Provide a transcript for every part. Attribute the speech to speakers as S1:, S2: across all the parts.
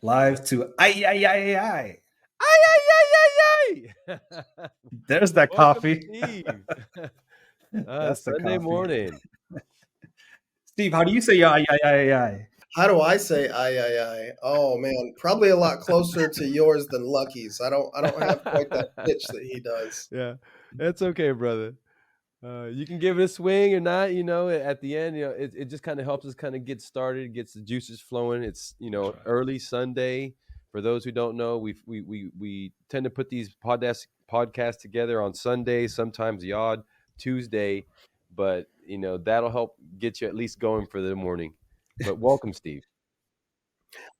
S1: live to ay ay ay ay.
S2: Ay, ay, ay, ay, ay.
S1: There's that
S2: Welcome,
S1: coffee.
S2: Steve.
S1: That's the
S2: Sunday
S1: coffee.
S2: morning.
S1: Steve, how do you say ay ay ay ay?
S3: How do I say I? Oh man, probably a lot closer to yours than Lucky's. I don't have quite that pitch that he does.
S2: Yeah, that's okay, brother. You can give it a swing or not. At the end, it just kind of helps us kind of get started, gets the juices flowing. It's
S1: That's right.
S2: early Sunday. For those who don't know, we tend to put these podcasts together on Sunday, sometimes the odd Tuesday, but that'll help get you at least going for the morning. But welcome, Steve.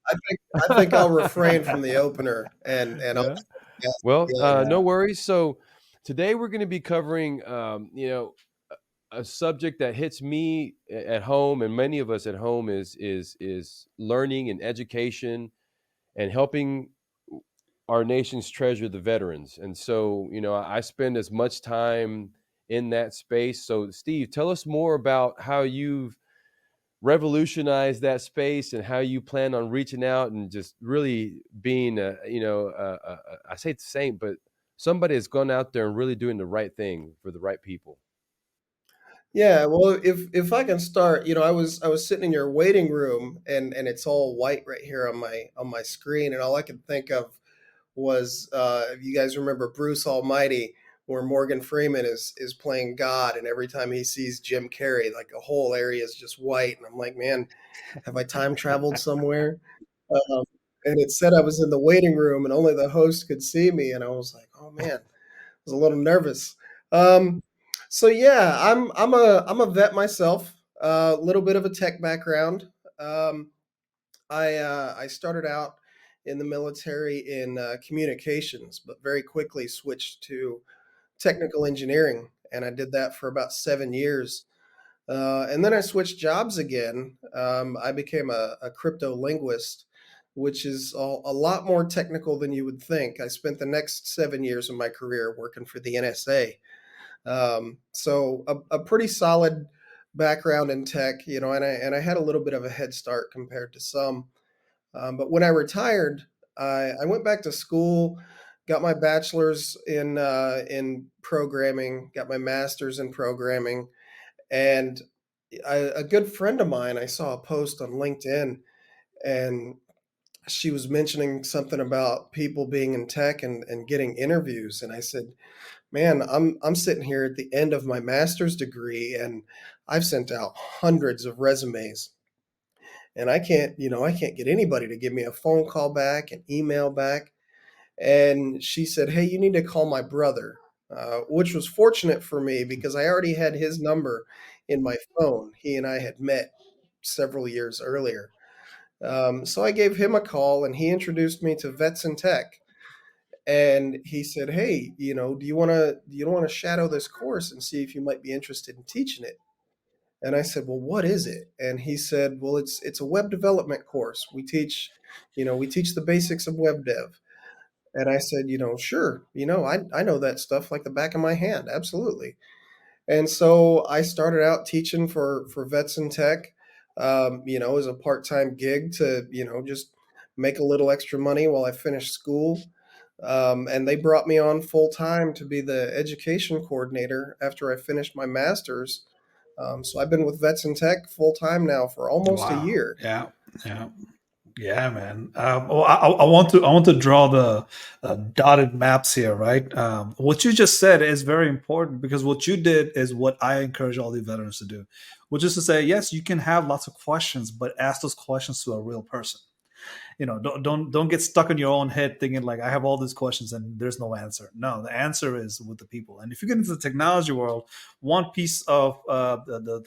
S3: I think I'll refrain from the opener and I'll
S2: Yeah.
S3: ask
S2: Well,
S3: the other.
S1: Yeah.
S2: no worries. So today we're going to be covering, a subject that hits me at home and many of us at home is learning and education and helping our nation's treasure, the veterans. And so, I spend as much time in that space. So, Steve, tell us more about how you've revolutionized that space and how you plan on reaching out and just really being, I say the same, but somebody has gone out there and really doing the right thing for the right people.
S3: Yeah, well, if I can start, I was sitting in your waiting room and it's all white right here on my screen, and all I could think of was if you guys remember Bruce Almighty, where Morgan Freeman is playing God, and every time he sees Jim Carrey, like the whole area is just white, and I'm like, man, have I time traveled somewhere? Um, and it said I was in the waiting room, and only the host could see me, and I was like, oh man, I was a little nervous. Um, so yeah, I'm a vet myself. A little bit of a tech background. Um, I started out in the military in communications, but very quickly switched to technical engineering, and I did that for about 7 years. And then I switched jobs again. I became a crypto linguist, which is a lot more technical than you would think. I spent the next 7 years of my career working for the NSA. So a pretty solid background in tech, and I had a little bit of a head start compared to some. But when I retired, I went back to school, got my bachelor's in programming, got my master's in programming, and a good friend of mine, I saw a post on LinkedIn, and she was mentioning something about people being in tech and getting interviews, and I said, "Man, I'm sitting here at the end of my master's degree, and I've sent out hundreds of resumes, and I can't get anybody to give me a phone call back, an email back." And she said, "Hey, you need to call my brother," which was fortunate for me because I already had his number in my phone. He and I had met several years earlier. So I gave him a call, and he introduced me to Vets in Tech. And he said, "Hey, do you want to shadow this course and see if you might be interested in teaching it?" And I said, "Well, what is it?" And he said, "Well, it's a web development course. We teach the basics of web dev." And I said, "Sure. I know that stuff like the back of my hand. Absolutely." And so I started out teaching for Vets in Tech, as a part-time gig to, just make a little extra money while I finished school. And they brought me on full time to be the education coordinator after I finished my master's. So I've been with Vets in Tech full time now for almost a
S1: Wow.
S3: year.
S1: Yeah. Yeah. Yeah, man. Well, I want to draw the dotted maps here, right? What you just said is very important because what you did is what I encourage all the veterans to do, which is to say, yes, you can have lots of questions, but ask those questions to a real person. Don't get stuck in your own head thinking like I have all these questions and there's no answer. No, the answer is with the people. And if you get into the technology world, one piece of the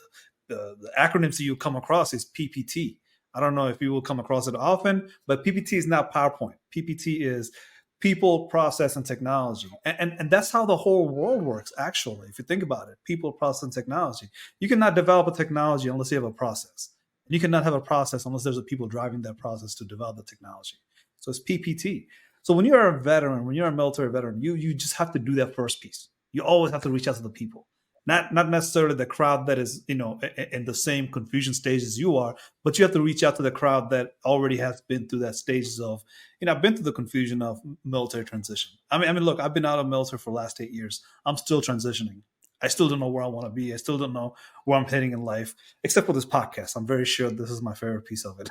S1: acronyms that you come across is PPT. I don't know if people come across it often, but PPT is not PowerPoint. PPT is people, process, and technology. And that's how the whole world works, actually. If you think about it, people, process, and technology. You cannot develop a technology unless you have a process. You cannot have a process unless there's a people driving that process to develop the technology. So it's PPT. So when you're a veteran, when you're a military veteran, you just have to do that first piece. You always have to reach out to the people. not necessarily the crowd that is in the same confusion stage as you are, but you have to reach out to the crowd that already has been through that stages of, I've been through the confusion of military transition. I mean, look, I've been out of military for the last 8 years. I'm still transitioning. I still don't know where I want to be. I still don't know where I'm heading in life, except for this podcast. I'm very sure this is my favorite piece of it.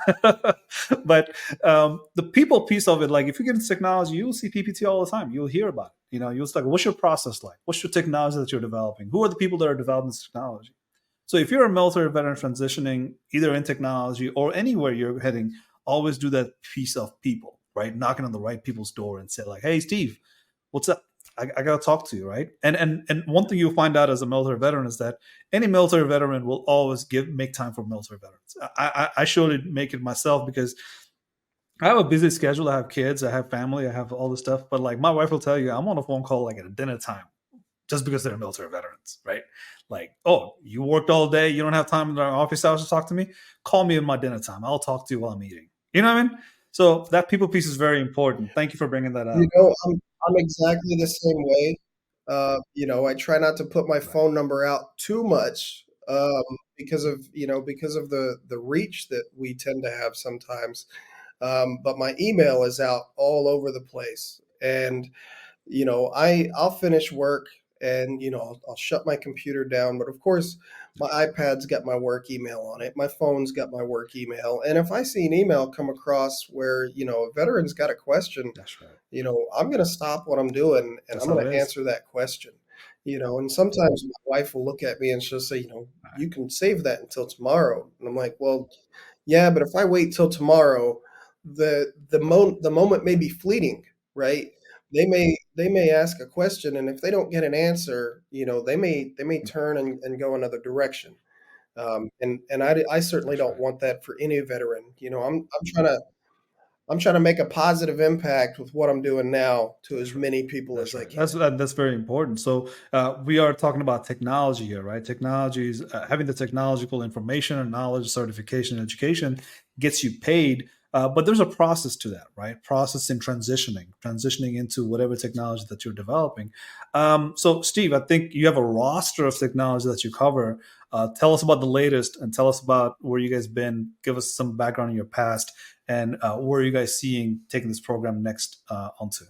S1: But the people piece of it, like if you get into technology, you'll see PPT all the time. You'll hear about it. You'll like, what's your process like? What's your technology that you're developing? Who are the people that are developing this technology? So if you're a military veteran transitioning either in technology or anywhere you're heading, always do that piece of people, right? Knocking on the right people's door and say like, "Hey, Steve, what's up? I got to talk to you," right? And one thing you'll find out as a military veteran is that any military veteran will always make time for military veterans. I surely make it myself because I have a busy schedule. I have kids, I have family, I have all this stuff. But like my wife will tell you, I'm on a phone call like at a dinner time just because they're military veterans, right? Like, oh, you worked all day, you don't have time in our office hours to talk to me. Call me in my dinner time. I'll talk to you while I'm eating. You know what I mean? So that people piece is very important. Thank you for bringing that
S3: You
S1: up.
S3: know, I'm exactly the same way. I try not to put my
S1: Right.
S3: phone number out too much, because of the reach that we tend to have sometimes. But my email is out all over the place, and I'll finish work and I'll shut my computer down. But of course, my iPad's got my work email on it. My phone's got my work email. And if I see an email come across where a veteran's got a question,
S1: That's right.
S3: I'm going to stop what I'm doing and
S1: That's
S3: I'm
S1: how
S3: going
S1: it
S3: to
S1: is.
S3: answer that question. And sometimes my wife will look at me and she'll say,
S1: All right.
S3: you can save that until tomorrow. And I'm like, well, yeah, but if I wait till tomorrow, the moment may be fleeting, right? They may ask a question, and if they don't get an answer, they may turn and go another direction. And I certainly
S1: That's
S3: don't
S1: right.
S3: want that for any veteran. I'm trying to make a positive impact with what I'm doing now to as
S1: That's right.
S3: many people
S1: That's
S3: as I
S1: right.
S3: can.
S1: That's very important. So we are talking about technology here, right? Technologies, having the technological information and knowledge, certification, and education gets you paid. But there's a process to that, right? Process in transitioning into whatever technology that you're developing. So, Steve, I think you have a roster of technology that you cover. Tell us about the latest and tell us about where you guys been. Give us some background in your past and where are you guys seeing taking this program next onto.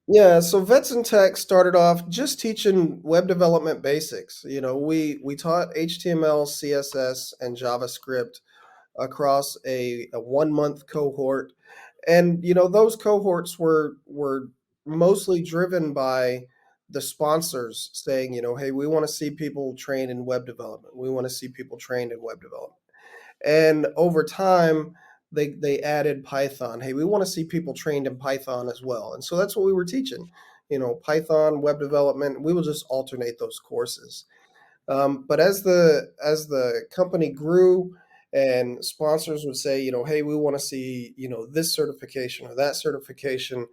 S3: Yeah, so Vets and Tech started off just teaching web development basics. We taught HTML, CSS, and JavaScript across a 1 month cohort, and those cohorts were mostly driven by the sponsors saying, hey, we want to see people trained in web development. We want to see people trained in web development. And over time, they added Python. Hey, we want to see people trained in Python as well. And so that's what we were teaching. Python, web development. We will just alternate those courses. But as the company grew, and sponsors would say, hey, we want to see this certification or that certification.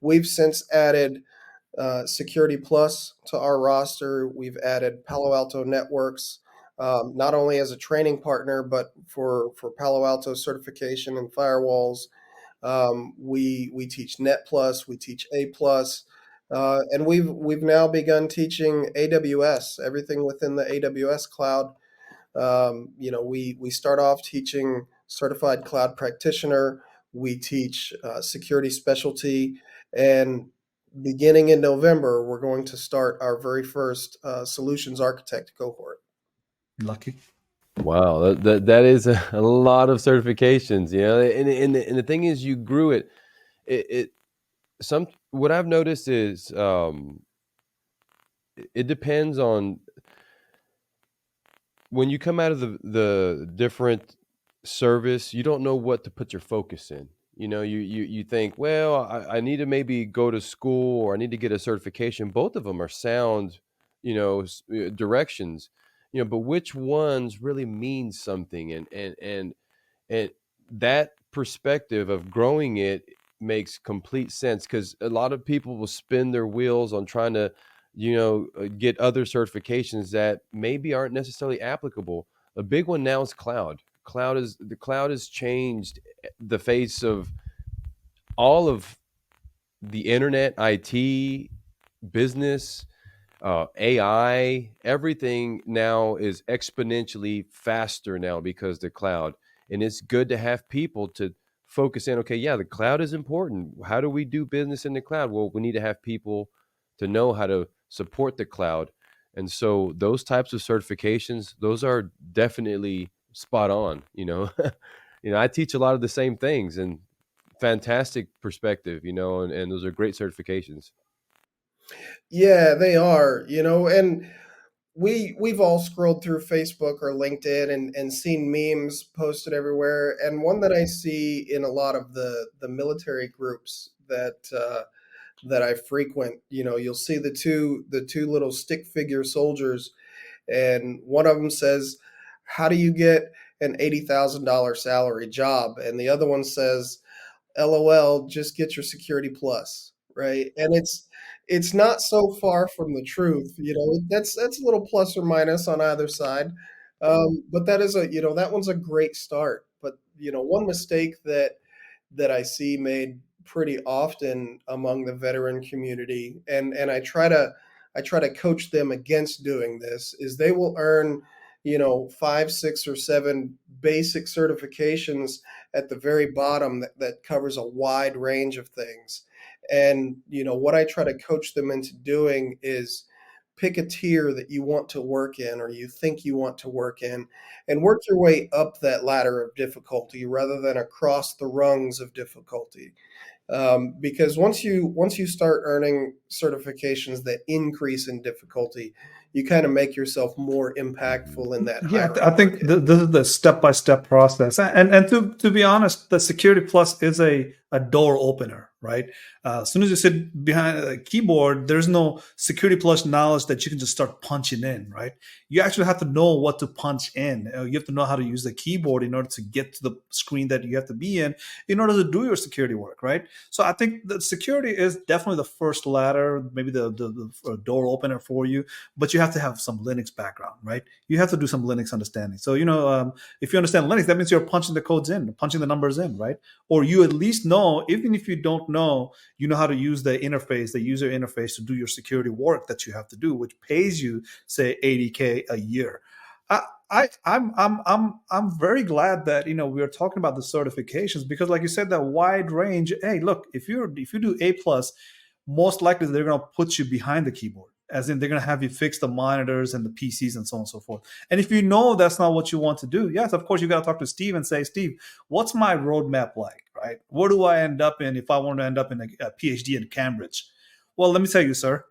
S3: We've since added Security Plus to our roster. We've added Palo Alto Networks, not only as a training partner, but for Palo Alto certification and firewalls. We teach Net Plus, we teach A Plus, and we've now begun teaching AWS, everything within the AWS cloud. We start off teaching certified cloud practitioner. We teach security specialty, and beginning in November, we're going to start our very first solutions architect cohort.
S1: Lucky.
S2: Wow, that is a lot of certifications, and the thing is, you grew it. It some what I've noticed is it depends on when you come out of the different service, you don't know what to put your focus in. You think, well, I need to maybe go to school or I need to get a certification. Both of them are sound, directions, but which ones really mean something? And that perspective of growing it makes complete sense because a lot of people will spin their wheels on trying to get other certifications that maybe aren't necessarily applicable. A big one now is cloud has changed the face of all of the internet, IT, business. AI, everything now is exponentially faster now because the cloud. And it's good to have people to focus in. Okay, yeah, the cloud is important. How do we do business in the cloud? Well, we need to have people to know how to support the cloud. And so those types of certifications, those are definitely spot on. I teach a lot of the same things, and fantastic perspective, and those are great certifications.
S3: Yeah, they are, and we've all scrolled through Facebook or LinkedIn and seen memes posted everywhere. And one that I see in a lot of the military groups that I frequent, you'll see the two little stick figure soldiers, and one of them says, "How do you get an $80,000 salary job?" And the other one says, LOL, just get your security plus, right? And it's not so far from the truth, that's a little plus or minus on either side. But that is that one's a great start. But one mistake that I see made pretty often among the veteran community, and I try to coach them against doing this, is they will earn, five, six, or seven basic certifications at the very bottom that covers a wide range of things. And what I try to coach them into doing is pick a tier that you want to work in or you think you want to work in, and work your way up that ladder of difficulty rather than across the rungs of difficulty. Because once you start earning certifications that increase in difficulty, you kind of make yourself more impactful in that
S1: Yeah,
S3: higher
S1: I think
S3: market.
S1: this is the step by step process, and to be honest, the Security Plus is a door opener, right? As soon as you sit behind a keyboard, there's no Security Plus knowledge that you can just start punching in, right? You actually have to know what to punch in. You have to know how to use the keyboard in order to get to the screen that you have to be in order to do your security work, right? So I think the security is definitely the first ladder, maybe the door opener for you, but you have to have some Linux background, right? You have to do some Linux understanding. So, if you understand Linux, that means you're punching the codes in, punching the numbers in, right? Or you at least know, even if you don't know, you know how to use the interface, the user interface to do your security work that you have to do, which pays you, say, 80K a year. I, I'm very glad that we are talking about the certifications because, like you said, that wide range. Hey, look, if you do A plus, most likely they're going to put you behind the keyboard, as in they're going to have you fix the monitors and the PCs and so on and so forth. And if you know that's not what you want to do, yes, of course, you got to talk to Steve and say, Steve, what's my roadmap like, right? Where do I end up in if I want to end up in a PhD in Cambridge? Well, let me tell you, sir,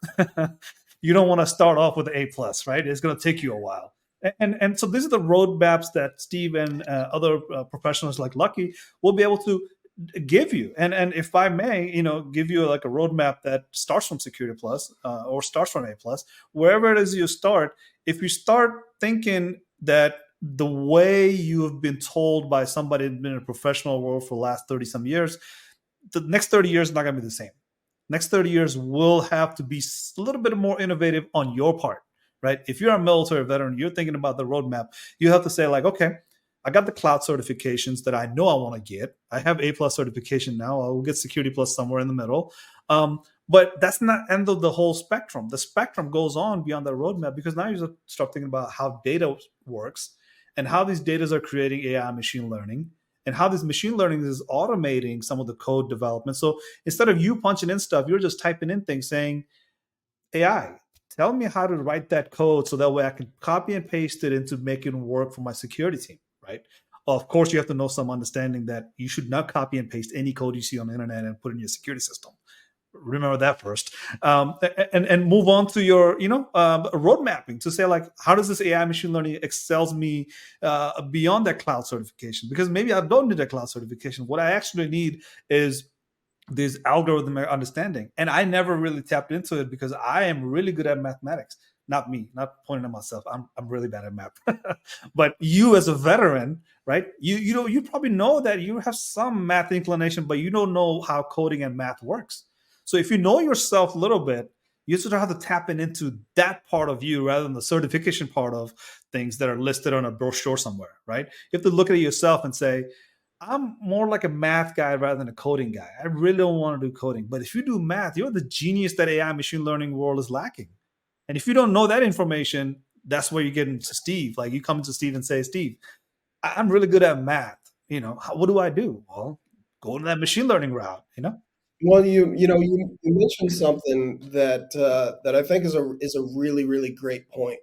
S1: you don't want to start off with an A plus, right? It's going to take you a while. And so these are the roadmaps that Steve and other professionals like Lucky will be able to give you. And if I may, give you like a roadmap that starts from Security Plus or starts from A plus, wherever it is you start. If you start thinking that the way you have been told by somebody who's been in a professional world for the last 30 some years, the next 30 years is not going to be the same. Next 30 years will have to be a little bit more innovative on your part, right? If you're a military veteran, you're thinking about the roadmap, you have to say like, okay, I got the cloud certifications that I know I want to get. I have A plus certification now. I will get Security Plus somewhere in the middle. But that's not end of the whole spectrum. The spectrum goes on beyond the roadmap because now you start thinking about how data works and how these data are creating AI machine learning and how this machine learning is automating some of the code development. So instead of you punching in stuff, you're just typing in things saying, AI, tell me how to write that code so that way I can copy and paste it into making it work for my security team, right? Of course, you have to know some understanding that you should not copy and paste any code you see on the internet and put it in your security system. Remember that first, and move on to your road mapping to say like, how does this AI machine learning excels me beyond that cloud certification? Because maybe I don't need a cloud certification. What I actually need is this algorithm understanding. And I never really tapped into it because I am really good at mathematics. Not me, not pointing at myself. I'm really bad at math. But you as a veteran, right? You probably know that you have some math inclination, but you don't know how coding and math works. So if you know yourself a little bit, you sort of have to tap into that part of you rather than the certification part of things that are listed on a brochure somewhere, right? You have to look at it yourself and say, I'm more like a math guy rather than a coding guy. I really don't want to do coding. But if you do math, you're the genius that AI machine learning world is lacking. And if you don't know that information, that's where you get into Steve. Like you come to Steve and say, Steve, I'm really good at math. What do I do? Well, go to that machine learning route.
S3: Well, you mentioned something that I think is a really really great point,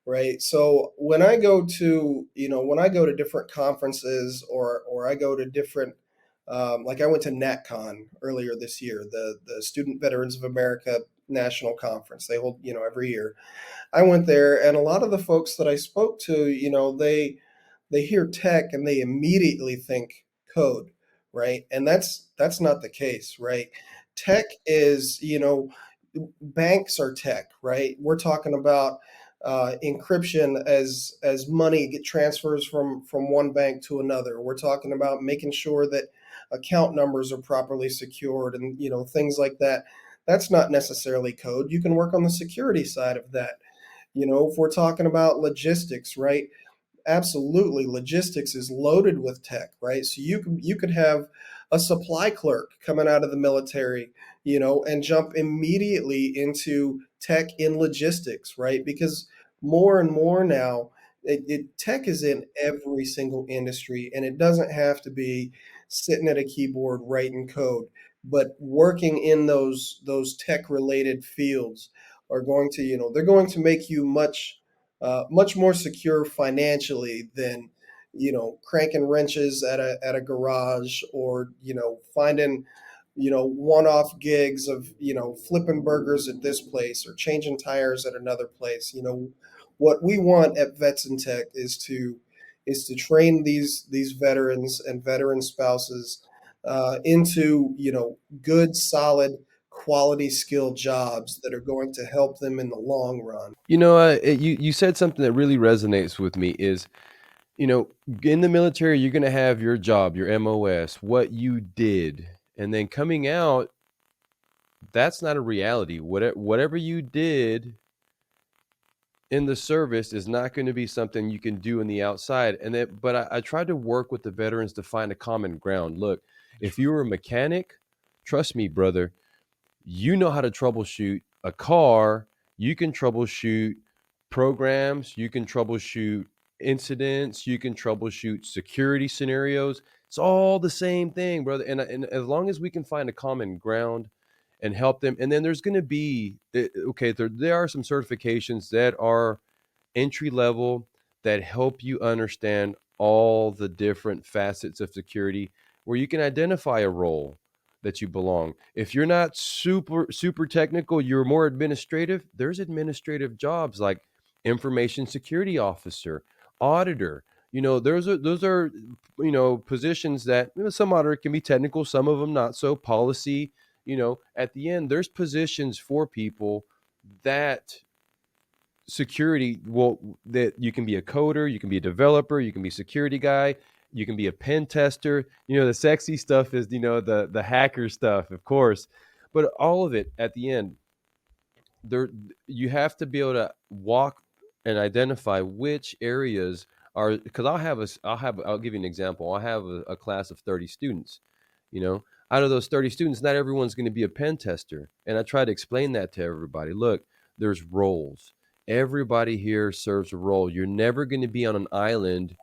S3: right? So when I go to different conferences, or I go to different, like I went to NatCon earlier this year, the Student Veterans of America National Conference. They hold, every year. I went there, and a lot of the folks that I spoke to, they hear tech and they immediately think code, right? And that's not the case, right? Tech is, banks are tech, right? We're talking about encryption as money get transfers from one bank to another. We're talking about making sure that account numbers are properly secured, and things like that. That's not necessarily code. You can work on the security side of that. If we're talking about logistics, right? Absolutely, logistics is loaded with tech, right? So you could have a supply clerk coming out of the military, and jump immediately into tech in logistics, right? Because more and more now, tech is in every single industry, and it doesn't have to be sitting at a keyboard writing code, but working in those tech related fields are going to, they're going to make you much more secure financially than cranking wrenches at a garage, or finding one-off gigs of flipping burgers at this place or changing tires at another place. What we want at Vets and Tech is to train these veterans and veteran spouses into good, solid, quality skill jobs that are going to help them in the long run.
S2: You said something that really resonates with me is, you know, in the military, you're going to have your job, your MOS, what you did. And then coming out, that's not a reality. Whatever you did in the service is not going to be something you can do in the outside. But I tried to work with the veterans to find a common ground. Look, if you were a mechanic, trust me, brother, you know how to troubleshoot a car. You can troubleshoot programs. You can troubleshoot incidents. You can troubleshoot security scenarios. It's all the same thing, brother. And as long as we can find a common ground and help them, and then there's going to be, okay, there are some certifications that are entry level that help you understand all the different facets of security where you can identify a role that you belong. If you're not super technical, you're more administrative, there's administrative jobs like information security officer, auditor. Those are positions that, some auditor can be technical, some of them not so. Policy, at the end there's positions for people that security will that you can be a coder, you can be a developer, you can be a security guy, you can be a pen tester. The sexy stuff is, the hacker stuff, of course. But all of it at the end, there you have to be able to walk and identify which areas are, because I'll give you an example. I have a class of 30 students. you know Out of those 30 students, not everyone's going to be a pen tester, and I try to explain that to everybody. Look, there's roles. Everybody here serves a role. You're never going to be on an island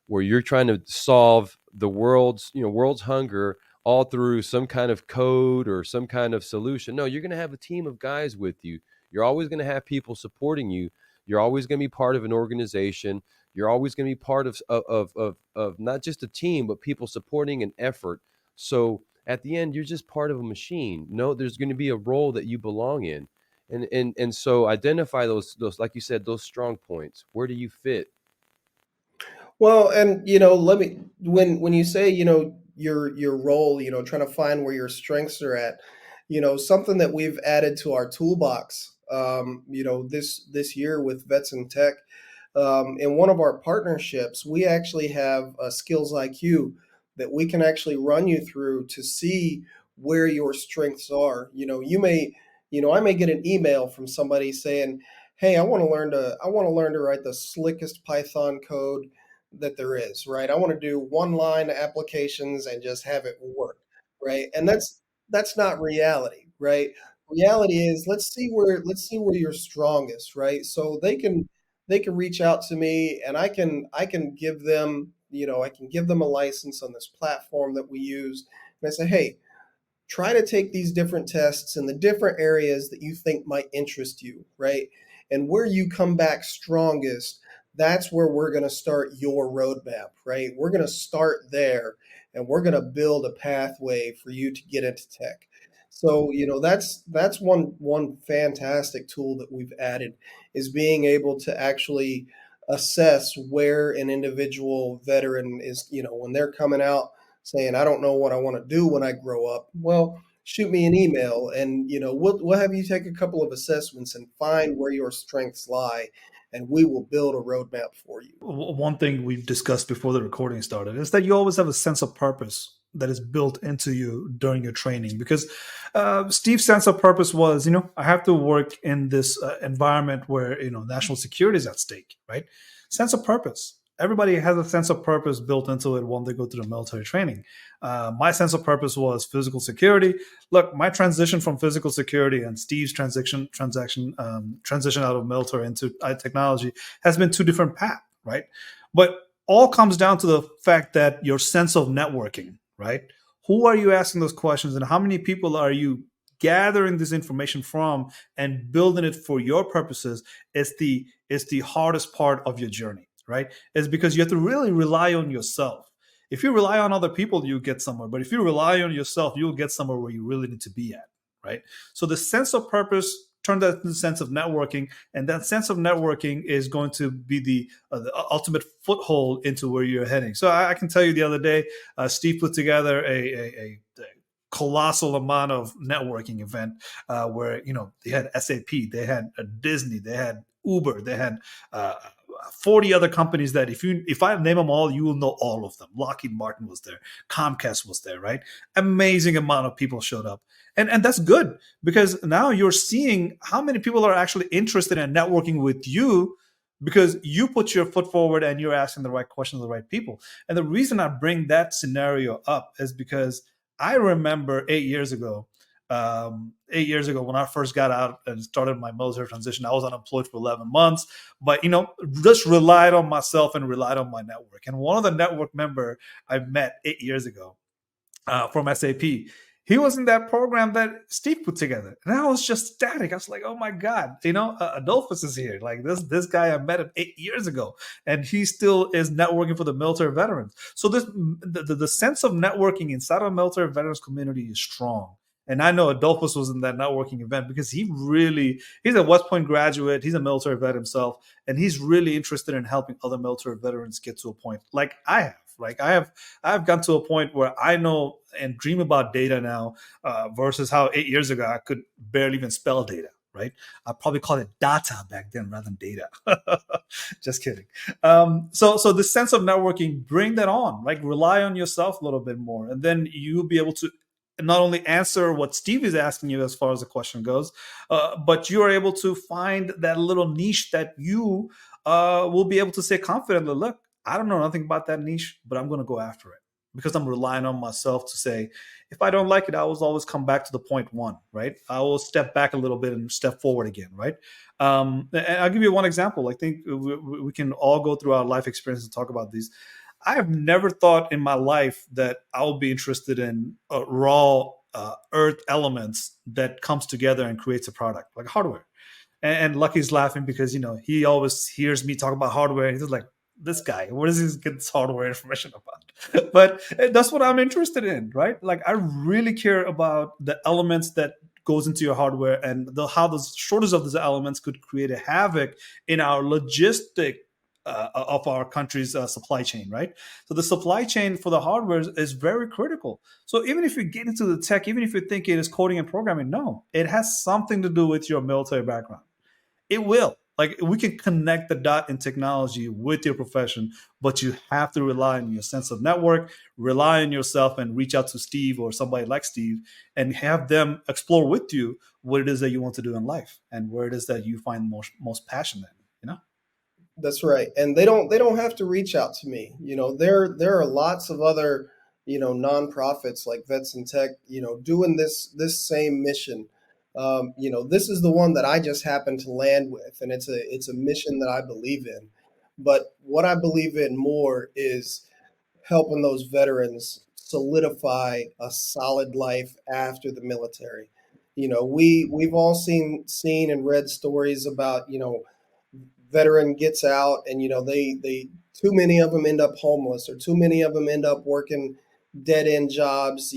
S2: where you're trying to solve the world's hunger all through some kind of code or some kind of solution. No, you're going to have a team of guys with you. You're always going to have people supporting you. You're always going to be part of an organization. You're always going to be part of not just a team, but people supporting an effort. So at the end, you're just part of a machine. No, there's going to be a role that you belong in. And so identify those, like you said, those strong points. Where do you fit?
S3: Well, and let me, when you say, your role, trying to find where your strengths are at, something that we've added to our toolbox, this year with Vets and Tech, in one of our partnerships, we actually have a skills IQ that we can actually run you through to see where your strengths are. I may get an email from somebody saying, "Hey, I want to learn to write the slickest Python code that there is, right? I want to do one line applications and just have it work, right?" And that's not reality, right? reality is, let's see where you're strongest, right? So they can reach out to me, and I can give them, I can give them a license on this platform that we use, and I say, hey, try to take these different tests in the different areas that you think might interest you, right? And where you come back strongest, that's where we're going to start your roadmap, right? We're going to start there, and we're going to build a pathway for you to get into tech. So, that's one fantastic tool that we've added, is being able to actually assess where an individual veteran is, when they're coming out saying, I don't know what I want to do when I grow up. Well, shoot me an email, and we'll have you take a couple of assessments and find where your strengths lie, and we will build a roadmap for you.
S1: One thing we've discussed before the recording started is that you always have a sense of purpose that is built into you during your training, because Steve's sense of purpose was, I have to work in this environment where national security is at stake, right? Sense of purpose, everybody has a sense of purpose built into it when they go through the military training. My sense of purpose was physical security. Look, my transition from physical security and Steve's transition out of military into technology has been two different paths, right? But all comes down to the fact that your sense of networking, right? Who are you asking those questions, and how many people are you gathering this information from and building it for your purposes? Is the hardest part of your journey, right? Is because you have to really rely on yourself. If you rely on other people, you get somewhere. But if you rely on yourself, you'll get somewhere where you really need to be at, right? So the sense of purpose turn that into the sense of networking, and that sense of networking is going to be the ultimate foothold into where you're heading. So I can tell you, the other day, Steve put together a colossal amount of networking event, where they had SAP, they had Disney, they had Uber, they had 40 other companies that if I name them all, you will know all of them. Lockheed Martin was there, Comcast was there, right? Amazing amount of people showed up. And that's good, because now you're seeing how many people are actually interested in networking with you, because you put your foot forward and you're asking the right questions to the right people. And the reason I bring that scenario up is because I remember 8 years ago, 8 years ago, when I first got out and started my military transition, I was unemployed for 11 months, but just relied on myself and relied on my network. And one of the network member I met 8 years ago, from SAP, he was in that program that Steve put together, and I was just static. I was like, "Oh my god, Adolphus is here! Like this guy, I met him 8 years ago, and he still is networking for the military veterans." So the sense of networking inside of the military veterans community is strong. And I know Adolphus was in that networking event because he's a West Point graduate. He's a military vet himself, and he's really interested in helping other military veterans get to a point like I have. Like I've gotten to a point where I know and dream about data now, versus how 8 years ago I could barely even spell data. Right? I probably call it data back then rather than data. Just kidding. So the sense of networking, bring that on. Like rely on yourself a little bit more, and then you'll be able to not only answer what Steve is asking you as far as the question goes, but you are able to find that little niche that you will be able to say confidently, look, I don't know nothing about that niche, but I'm going to go after it, because I'm relying on myself to say, if I don't like it, I will always come back to the point one, right? I will step back a little bit and step forward again, right? And I'll give you one example. I think we can all go through our life experience and talk about these. I have never thought in my life that I would be interested in raw earth elements that comes together and creates a product like hardware. And Lucky's laughing because he always hears me talk about hardware, and he's like, "This guy, where does he get this hardware information about?" But that's what I'm interested in, right? Like I really care about the elements that goes into your hardware, and how the shortage of these elements could create a havoc in our logistic of our country's supply chain, right? So the supply chain for the hardware is very critical. So even if you get into the tech, even if you think it is coding and programming, no, it has something to do with your military background. It will. Like we can connect the dot in technology with your profession, but you have to rely on your sense of network, rely on yourself, and reach out to Steve or somebody like Steve and have them explore with you what it is that you want to do in life and where it is that you find most passion in, you know?
S3: That's right. And they don't have to reach out to me. There are lots of other, nonprofits like Vets in Tech, doing this same mission. This is the one that I just happened to land with, and it's a mission that I believe in. But what I believe in more is helping those veterans solidify a solid life after the military. We've all seen and read stories about, veteran gets out, and they too many of them end up homeless, or too many of them end up working dead end jobs,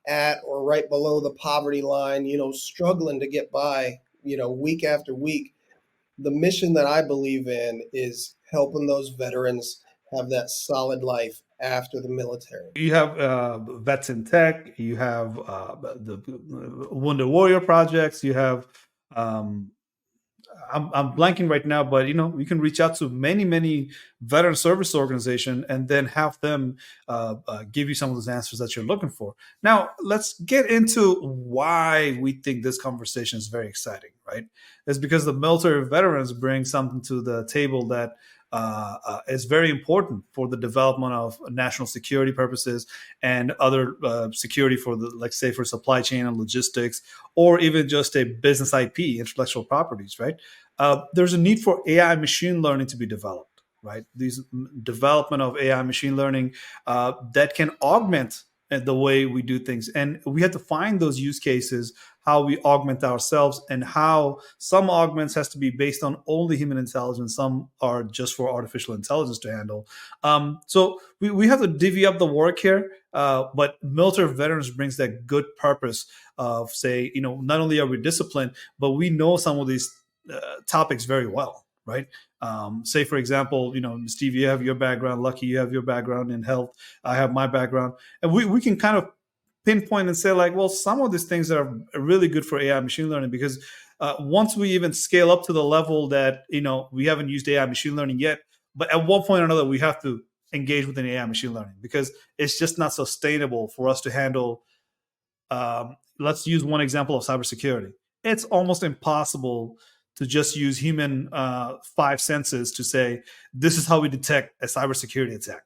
S3: at or right below the poverty line, struggling to get by, week after week. The mission that I believe in is helping those veterans have that solid life after the military.
S1: You have Vets in Tech, you have the Wounded Warrior projects, you have um, I'm blanking right now, but you can reach out to many veteran service organization and then have them give you some of those answers that you're looking for. Now, let's get into why we think this conversation is very exciting. Right? It's because the military veterans bring something to the table that is very important for the development of national security purposes and other security for the, like, say, for supply chain and logistics, or even just a business IP, intellectual properties, right? There's a need for AI machine learning to be developed, right? These development of AI machine learning that can augment the way we do things, and we have to find those use cases, how we augment ourselves, and how some augments has to be based on only human intelligence, some are just for artificial intelligence to handle. So we have to divvy up the work here, but military veterans brings that good purpose of, say, not only are we disciplined, but we know some of these topics very well, right? Say, for example, Steve, you have your background, Lucky, you have your background in health, I have my background, and we can kind of pinpoint and say, like, well, some of these things are really good for AI machine learning, because once we even scale up to the level that we haven't used AI machine learning yet, but at one point or another we have to engage with an AI machine learning, because it's just not sustainable for us to handle. Let's use one example of cybersecurity. It's almost impossible to just use human five senses to say this is how we detect a cybersecurity attack,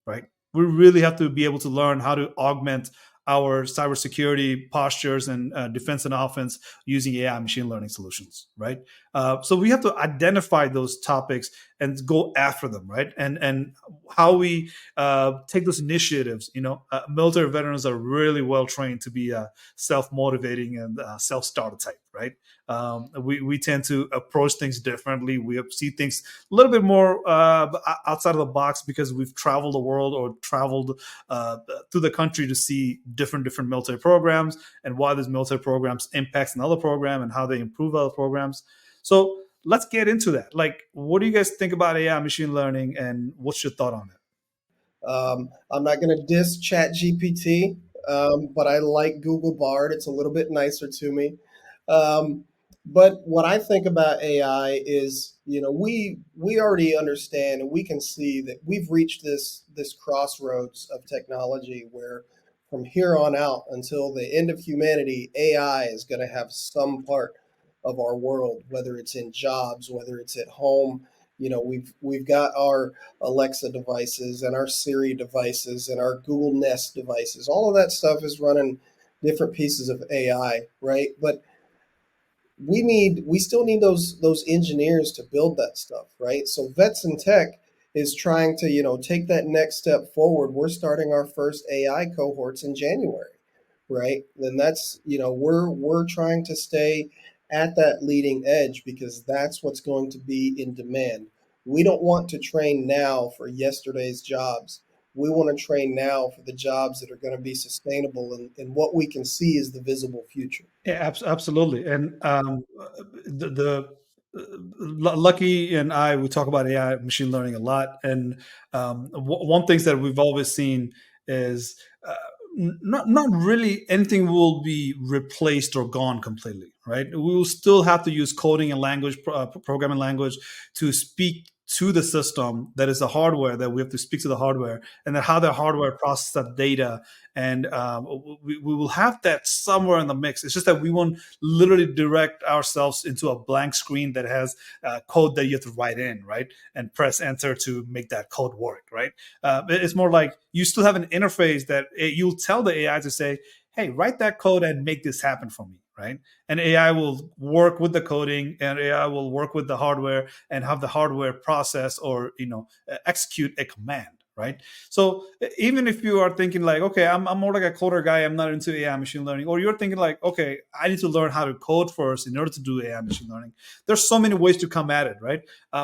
S1: right? We really have to be able to learn how to augment our cybersecurity postures and defense and offense using AI machine learning solutions, right? So we have to identify those topics and go after them, right? And how we take those initiatives. Military veterans are really well trained to be self-motivating and self-starter type, right? We tend to approach things differently. We see things a little bit more outside of the box, because we've traveled the world or traveled through the country to see different military programs, and why these military programs impacts another program and how they improve other programs. So let's get into that. Like, what do you guys think about AI machine learning, and what's your thought on it?
S3: I'm not going to diss Chat GPT, but I like Google Bard. It's a little bit nicer to me. Um, but what I think about AI is, we already understand and we can see that we've reached this crossroads of technology where from here on out until the end of humanity, AI is going to have some part of our world, whether it's in jobs, whether it's at home. We've got our Alexa devices and our Siri devices and our Google Nest devices. All of that stuff is running different pieces of AI, right? But we still need those engineers to build that stuff, right? So Vets in Tech is trying to take that next step forward. We're starting our first AI cohorts in January, right? Then that's we're trying to stay at that leading edge, because that's what's going to be in demand. We don't want to train now for yesterday's jobs. We want to train now for the jobs that are going to be sustainable, and what we can see is the visible future.
S1: Yeah, absolutely. And the Lucky and I, we talk about AI machine learning a lot, and one things that we've always seen is uh, not really anything will be replaced or gone completely, right? We will still have to use coding and language, programming language, to speak to the system that is the hardware, that we have to speak to the hardware, and then how the hardware processes that data, and we will have that somewhere in the mix. It's just that we won't literally direct ourselves into a blank screen that has code that you have to write in, right, and press enter to make that code work, right? It's more like you still have an interface that you'll tell the AI to say, hey, write that code and make this happen for me, right? And AI will work with the coding, and AI will work with the hardware and have the hardware process or execute a command, right? So even if you are thinking like, okay, I'm more like a coder guy, I'm not into AI machine learning, or you're thinking like, okay, I need to learn how to code first in order to do AI machine learning. There's so many ways to come at it, right?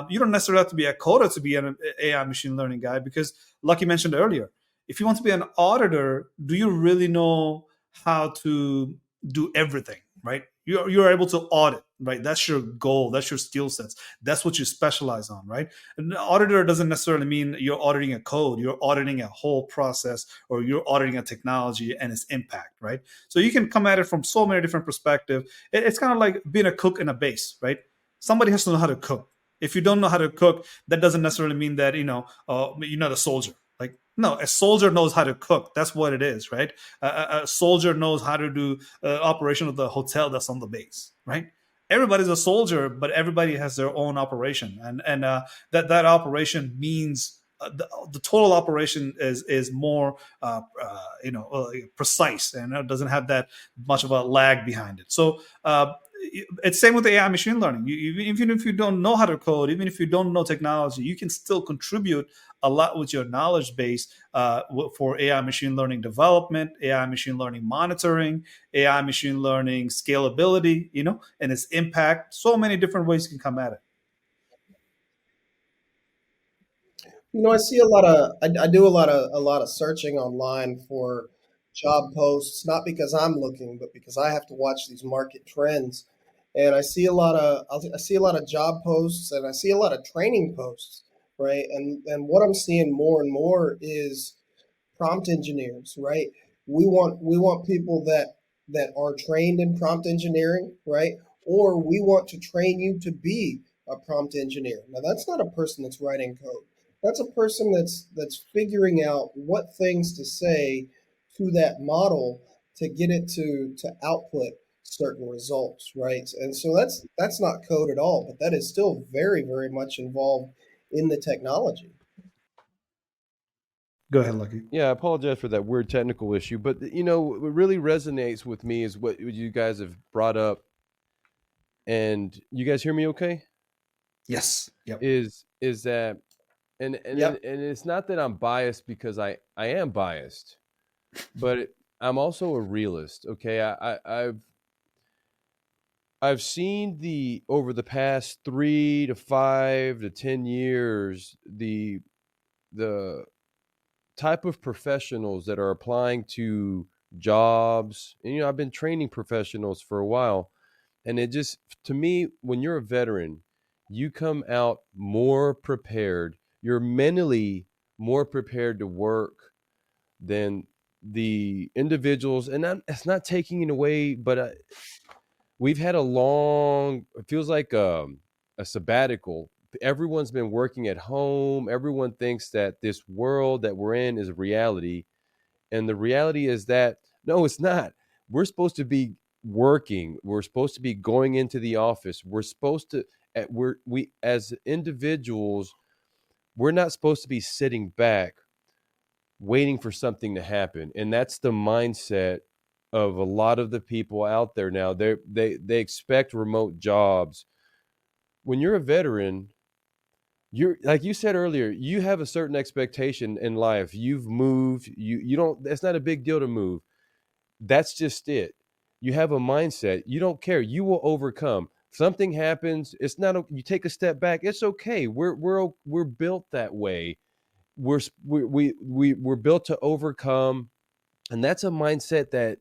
S1: You don't necessarily have to be a coder to be an AI machine learning guy, because like you mentioned earlier, if you want to be an auditor, do you really know how to do everything, right? You're able to audit, right? That's your goal. That's your skill sets. That's what you specialize on, right? An auditor doesn't necessarily mean you're auditing a code. You're auditing a whole process, or you're auditing a technology and its impact, right? So you can come at it from so many different perspectives. It's kind of like being a cook in a base, right? Somebody has to know how to cook. If you don't know how to cook, that doesn't necessarily mean that you're not a soldier. Like, no, a soldier knows how to cook. That's what it is, right? A soldier knows how to do operation of the hotel that's on the base, right? Everybody's a soldier, but everybody has their own operation, and that operation means the total operation is more precise, and it doesn't have that much of a lag behind it. So it's same with AI machine learning. Even if you don't know how to code, even if you don't know technology, you can still contribute a lot with your knowledge base for AI machine learning development, AI machine learning monitoring, AI machine learning scalability, and its impact. So many different ways you can come at it.
S3: I see a lot of I do a lot of searching online for job posts, not because I'm looking, but because I have to watch these market trends. And I see a lot of job posts, and I see a lot of training posts, right? And what I'm seeing more and more is prompt engineers, right? We want people that are trained in prompt engineering, right? Or we want to train you to be a prompt engineer. Now that's not a person that's writing code. That's a person that's figuring out what things to say to that model to get it to output certain results, right? And so that's not code at all, but that is still very, very much involved in the technology.
S1: Go ahead, Lucky.
S2: Yeah, I apologize for that weird technical issue, but what really resonates with me is what you guys have brought up, and you guys hear me okay?
S1: Yes. Yep.
S2: Is that
S3: Yep.
S2: and it's not that I'm biased, because I am biased, but I'm also a realist. Okay, I've seen the over the past 3 to 5 to 10 years the type of professionals that are applying to jobs. And I've been training professionals for a while, and it just, to me, when you're a veteran, you come out more prepared. You're mentally more prepared to work than the individuals. And it's not taking it away, but we've had a long, it feels like a sabbatical. Everyone's been working at home. Everyone thinks that this world that we're in is reality, and the reality is that no, it's not. We're supposed to be working. We're supposed to be going into the office. We're supposed to we as individuals, we're not supposed to be sitting back waiting for something to happen. And that's the mindset of a lot of the people out there now. They expect remote jobs. When you're a veteran, you're, like you said earlier, you have a certain expectation in life. You've moved, you don't, that's not a big deal to move. That's just it. You have a mindset. You don't care. You will overcome. Something happens. It's not. You take a step back. It's okay. We're built that way. We're built to overcome, and that's a mindset that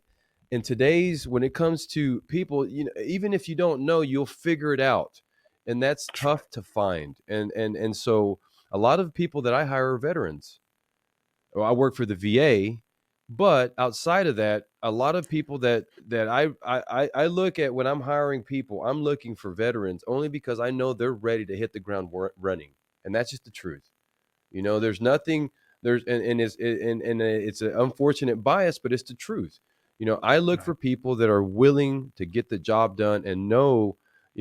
S2: in today's, when it comes to people, even if you don't know, you'll figure it out, and that's tough to find. And so a lot of people that I hire are veterans. Well, I work for the VA, but outside of that, a lot of people that I look at when I'm hiring people, I'm looking for veterans only because I know they're ready to hit the ground running, and that's just the truth. There's nothing there's and it's an unfortunate bias, but it's the truth. I look
S1: Right.
S2: for people that are willing to get the job done and know,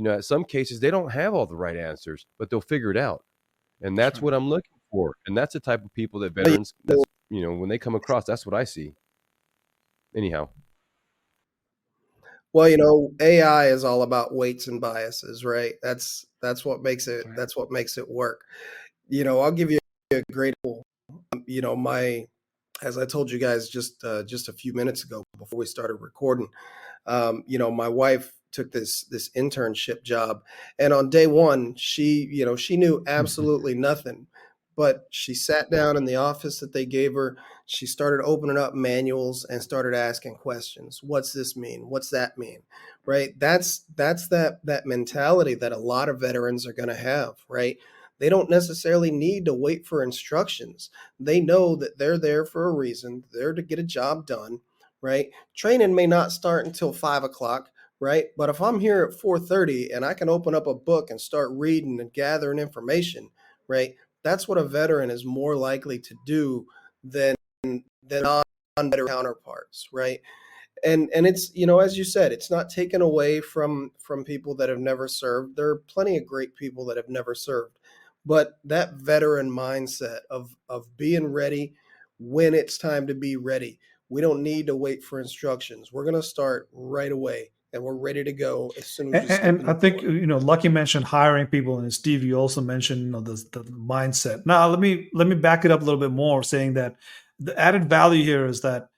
S2: at some cases they don't have all the right answers, but they'll figure it out. And that's
S1: Sure.
S2: what I'm looking for. And that's the type of people that veterans, that's, when they come across, that's what I see. Anyhow.
S3: Well, AI is all about weights and biases, right? That's what makes it
S1: Right.
S3: that's what makes it work. I'll give you a great example. My as I told you guys just a few minutes ago before we started recording, my wife took this internship job, and on day one, she knew absolutely nothing, but she sat down in the office that they gave her. She started opening up manuals and started asking questions. What's this mean? What's that mean? Right? That's that mentality that a lot of veterans are going to have. Right? They don't necessarily need to wait for instructions. They know that they're there for a reason. They're there to get a job done. Right? Training may not start until 5 o'clock, right? But if I'm here at 4:30 and I can open up a book and start reading and gathering information, right? That's what a veteran is more likely to do than non-veteran counterparts, right? And it's, as you said, it's not taken away from people that have never served. There are plenty of great people that have never served, but that veteran mindset of being ready when it's time to be ready. We don't need to wait for instructions. We're going to start right away, and we're ready to go as soon as
S1: And,
S3: you step
S1: and
S3: in
S1: I
S3: the
S1: think
S3: door.
S1: Lucky mentioned hiring people, and Steve, you also mentioned the mindset. Now let me back it up a little bit more, saying that the added value here is that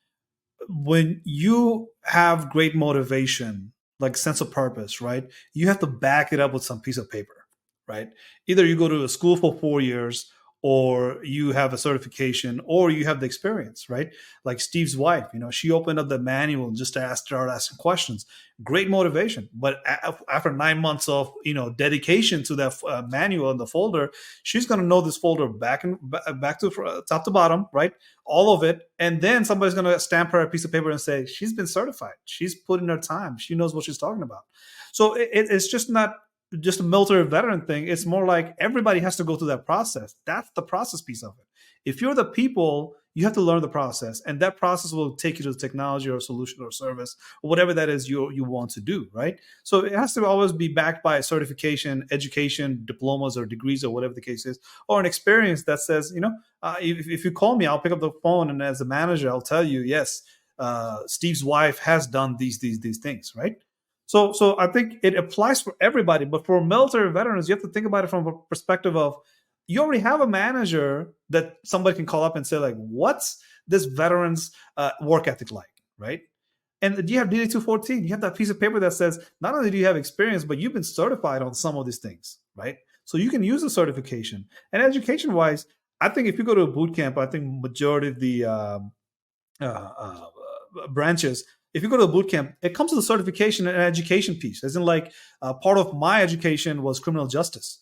S1: when you have great motivation, like sense of purpose, right? You have to back it up with some piece of paper, right? Either you go to a school for 4 years, or you have a certification, or you have the experience, right? Like Steve's wife, she opened up the manual just to start asking questions. Great motivation, but after 9 months of dedication to that manual and the folder, she's going to know this folder back to top to bottom, right? All of it, and then somebody's going to stamp her a piece of paper and say she's been certified, she's put in her time, she knows what she's talking about. So it's just not just a military veteran thing. It's more like everybody has to go through that process. That's the process piece of it. If you're the people, you have to learn the process, and that process will take you to the technology or solution or service or whatever that is you want to do, right? So it has to always be backed by a certification, education, diplomas or degrees or whatever the case is, or an experience that says, if you call me, I'll pick up the phone, and as a manager, I'll tell you, yes, Steve's wife has done these things, right? So I think it applies for everybody, but for military veterans, you have to think about it from a perspective of you already have a manager that somebody can call up and say, like, what's this veteran's work ethic like, right? And you have DD 214. You have that piece of paper that says not only do you have experience, but you've been certified on some of these things, right? So you can use the certification. And education wise, I think if you go to a boot camp, I think majority of the uh, uh, branches, if you go to a boot camp, it comes with a certification and education piece. As in, like, part of my education was criminal justice.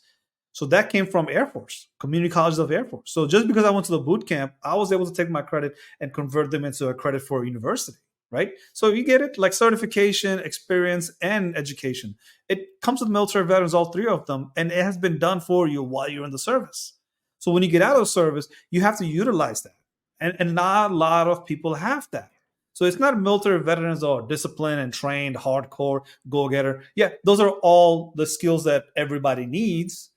S1: So that came from Air Force, community colleges of Air Force. So just because I went to the boot camp, I was able to take my credit and convert them into a credit for a university, right? So you get it, like certification, experience, and education. It comes with military veterans, all three of them, and it has been done for you while you're in the service. So when you get out of service, you have to utilize that. And not a lot of people have that. So it's not military veterans or disciplined and trained, hardcore, go getter. Yeah, those are all the skills that everybody needs,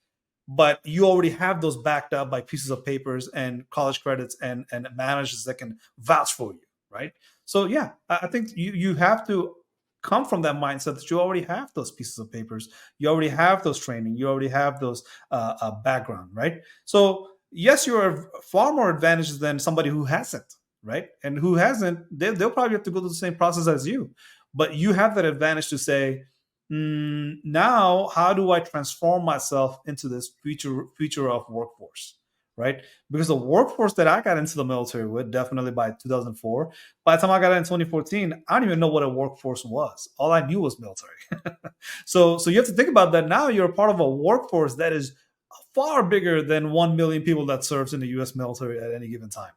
S1: but you already have those backed up by pieces of papers and college credits and managers that can vouch for you, right? So yeah, I think you have to come from that mindset that you already have those pieces of papers, you already have those training, you already have those background, right? So yes, you are far more advantages than somebody who hasn't, right? And who hasn't, they'll probably have to go through the same process as you, but you have that advantage to say, now how do I transform myself into this future of workforce, right? Because the workforce that I got into the military with, definitely by 2004, by the time I got in 2014, I don't even know what a workforce was. All I knew was military. So you have to think about that. Now you're a part of a workforce that is far bigger than 1 million people that serves in the US military at any given time,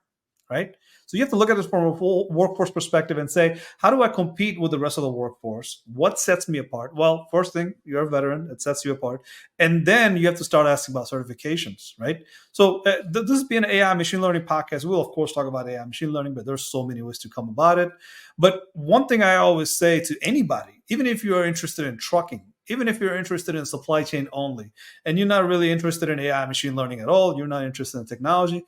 S1: right? So you have to look at this from a full workforce perspective and say, how do I compete with the rest of the workforce? What sets me apart? Well, first thing, you're a veteran. It sets you apart. And then you have to start asking about certifications, right? So this is being an AI machine learning podcast. We'll, of course, talk about AI machine learning, but there's so many ways to come about it. But one thing I always say to anybody, even if you're interested in trucking, even if you're interested in supply chain only, and you're not really interested in AI machine learning at all, you're not interested in technology,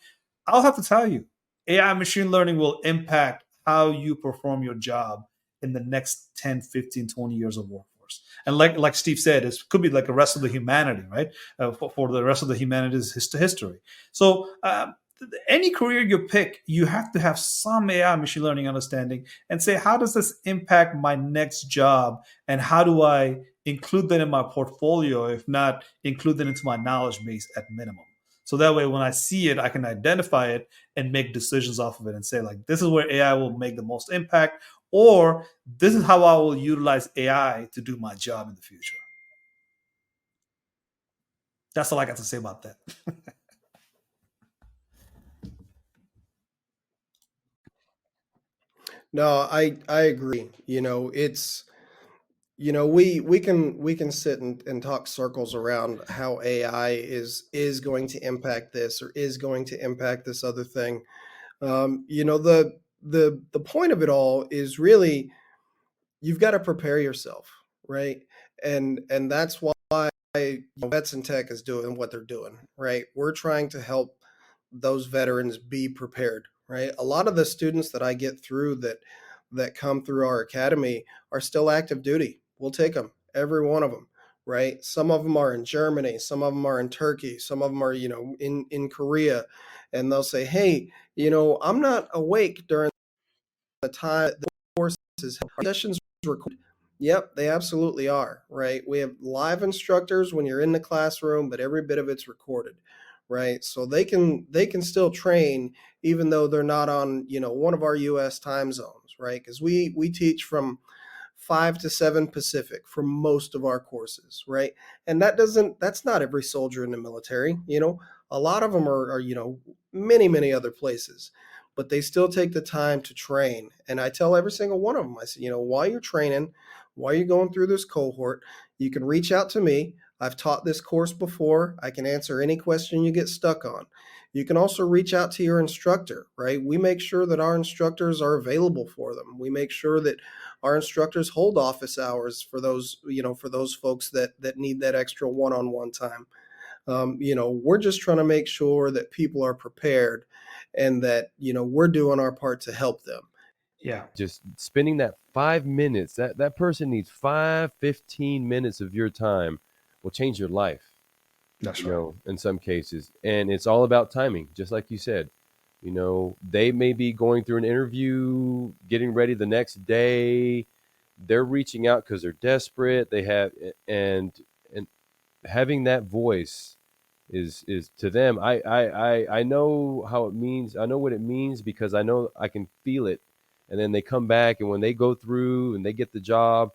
S1: I'll have to tell you, AI machine learning will impact how you perform your job in the next 10, 15, 20 years of workforce. And like Steve said, it could be like the rest of the humanity, right? For the rest of the humanity's history. So any career you pick, you have to have some AI machine learning understanding and say, how does this impact my next job? And how do I include that in my portfolio, if not include that into my knowledge base at minimum? So that way, when I see it, I can identify it and make decisions off of it and say, like, this is where AI will make the most impact, or this is how I will utilize AI to do my job in the future. That's all I got to say about that.
S3: No, I agree. It's we can sit and talk circles around how AI is going to impact this or is going to impact this other thing. The point of it all is really you've got to prepare yourself, right? And that's why Vets in Tech is doing what they're doing, right? We're trying to help those veterans be prepared, right? A lot of the students that I get through that come through our academy are still active duty. We'll take them, every one of them, right? Some of them are in Germany, some of them are in Turkey, some of them are, in Korea, and they'll say, "Hey, I'm not awake during the time the course is sessions recorded." Yep, they absolutely are, right? We have live instructors when you're in the classroom, but every bit of it's recorded, right? So they can still train even though they're not on, one of our US time zones, right? Because we teach from 5 to 7 Pacific for most of our courses, right? And that's not every soldier in the military. A lot of them are many, many other places, but they still take the time to train. And I tell every single one of them, I said, while you're training, while you're going through this cohort, you can reach out to me. I've taught this course before. I can answer any question you get stuck on. You can also reach out to your instructor, right? We make sure that our instructors are available for them. We make sure that our instructors hold office hours for those folks that need that extra one-on-one time. We're just trying to make sure that people are prepared and that we're doing our part to help them.
S1: Yeah,
S2: Just spending that 5 minutes, that person needs 15 minutes of your time will change your life,
S1: that's right.
S2: in some cases. And it's all about timing, just like you said. They may be going through an interview, getting ready the next day. They're reaching out because they're desperate. And having that voice is to them. I know how it means. I know what it means because I know I can feel it. And then they come back, and when they go through and they get the job,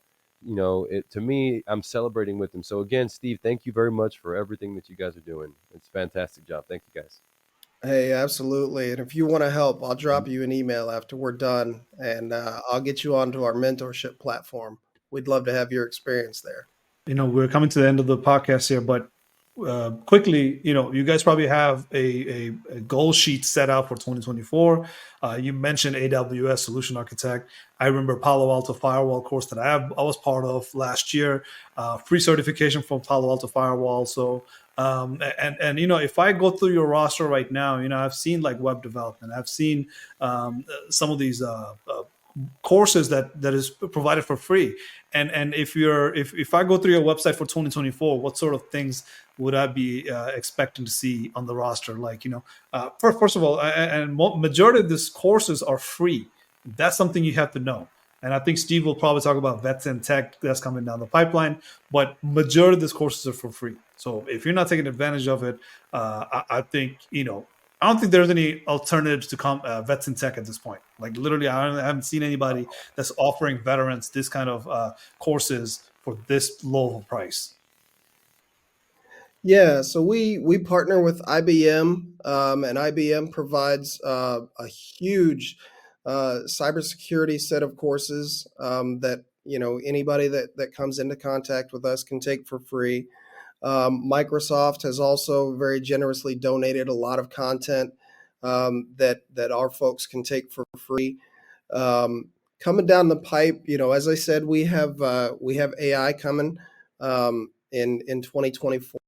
S2: it to me, I'm celebrating with them. So again, Steve, thank you very much for everything that you guys are doing. It's a fantastic job. Thank you guys.
S3: Hey, absolutely. And if you want to help, I'll drop you an email after we're done, and I'll get you onto our mentorship platform. We'd love to have your experience there.
S1: We're coming to the end of the podcast here, but quickly, you guys probably have a goal sheet set out for 2024. You mentioned AWS Solution Architect. I remember Palo Alto Firewall course that I was part of last year, free certification from Palo Alto Firewall. So, and if I go through your roster right now, I've seen like web development. I've seen some of these courses that is provided for free. And if I go through your website for 2024, what sort of things would I be expecting to see on the roster? Like, first of all, and majority of these courses are free. That's something you have to know. And I think Steve will probably talk about Vets in Tech that's coming down the pipeline, but majority of these courses are for free. So if you're not taking advantage of it, I think, I don't think there's any alternatives to Vets in Tech at this point. Like literally, I haven't seen anybody that's offering veterans this kind of courses for this low of a price.
S3: Yeah, so we partner with IBM, and IBM provides a huge cybersecurity set of courses that anybody that comes into contact with us can take for free. Microsoft has also very generously donated a lot of content that our folks can take for free. Coming down the pipe, as I said, we have AI coming in 2024,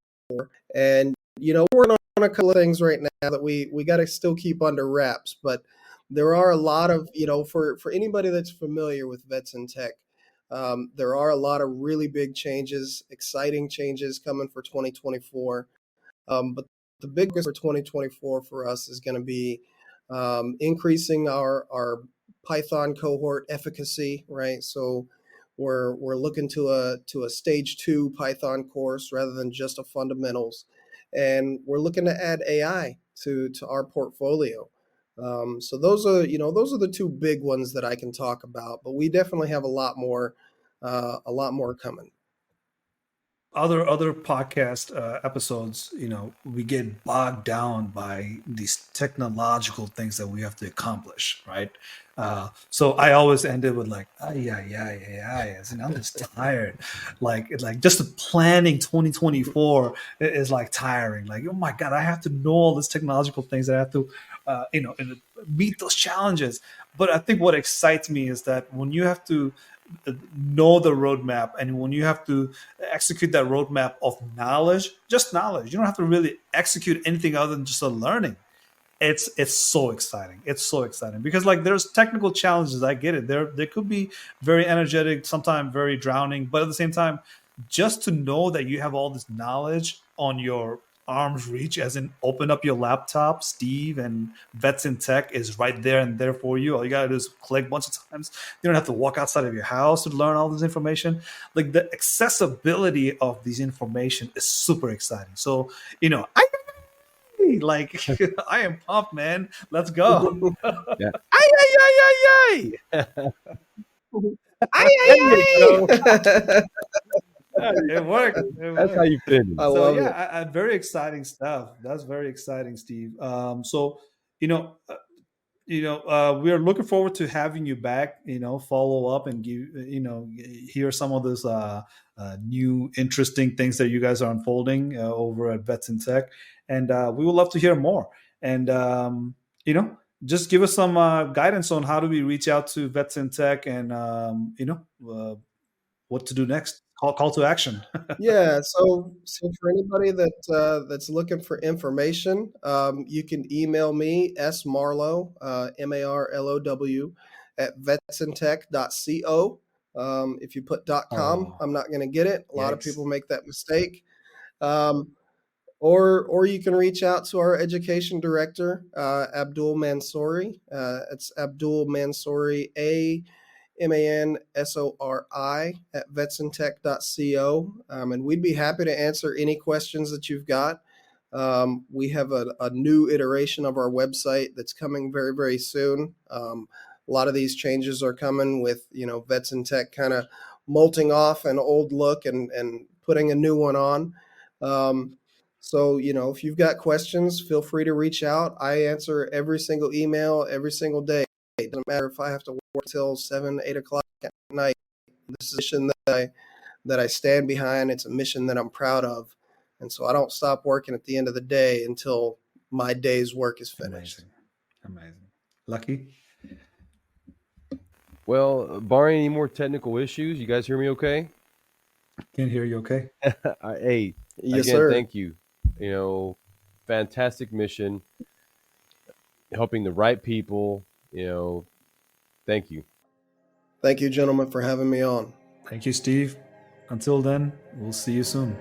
S3: and we're working on a couple of things right now that we got to still keep under wraps. But there are a lot of, for anybody that's familiar with Vets in Tech, there are a lot of really big changes, exciting changes coming for 2024. But the big focus for 2024 for us is going to be increasing our Python cohort efficacy, right? So we're looking to a stage 2 Python course rather than just a fundamentals, and we're looking to add AI to our portfolio. So those are the two big ones that I can talk about, but we definitely have a lot more coming.
S1: Other podcast episodes, we get bogged down by these technological things that we have to accomplish, right? So I always end it with like, yeah, yeah, yeah, yeah. And I'm just tired. Like just the planning 2024 is like tiring. Like, oh my god, I have to know all these technological things. I have to, and meet those challenges. But I think what excites me is that when you have to know the roadmap, and when you have to execute that roadmap of knowledge, just knowledge, you don't have to really execute anything other than just a learning. It's so exciting. It's so exciting because like there's technical challenges. I get it. There could be very energetic, sometimes very drowning, but at the same time, just to know that you have all this knowledge on your arm's reach, as in open up your laptop, Steve and Vets in Tech is right there and there for you. All you gotta do is click a bunch of times. You don't have to walk outside of your house to learn all this information. Like the accessibility of these information is super exciting. So, I like I am pumped, man. Let's go.
S2: Yeah.
S1: Ay, ay, ay, ay, ay. Ay, ay,
S2: There you go.
S3: I
S2: There you
S1: It
S2: go.
S1: worked. It
S2: That's how
S1: worked.
S2: you finish.
S1: So
S3: love it.
S1: yeah, very exciting stuff. That's very exciting, Steve. So you know, uh, we are looking forward to having you back. Follow up and give hear some of those new interesting things that you guys are unfolding over at Vets in Tech, and we would love to hear more. And you know, just give us some guidance on how do we reach out to Vets in Tech, and what to do next. Call to action.
S3: Yeah, so for anybody that's looking for information, you can email me smarlow, marlow at vetsintech.co. If you put .com,
S1: Oh,
S3: I'm not going to get it. A lot of
S1: yikes.
S3: people make that mistake. Um, or you can reach out to our education director, Abdul Mansouri. It's Abdul Mansouri, Mansori at vetsintech.co. And we'd be happy to answer any questions that you've got. We have a new iteration of our website that's coming very, very soon. A lot of these changes are coming with, Vets in Tech kind of molting off an old look and putting a new one on. So, if you've got questions, feel free to reach out. I answer every single email every single day. It doesn't matter if I have to work till 7, 8 o'clock at night. This is a mission that I stand behind. It's a mission that I'm proud of. And so I don't stop working at the end of the day until my day's work is finished.
S1: Amazing. Amazing. Lucky?
S2: Well, barring any more technical issues, you guys hear me okay?
S1: Can't hear you okay?
S2: Hey,
S3: Yes,
S2: again,
S3: sir.
S2: thank you. You know, fantastic mission, helping the right people. Thank you.
S3: Thank you, gentlemen, for having me on.
S1: Thank you, Steve. Until then, we'll see you soon.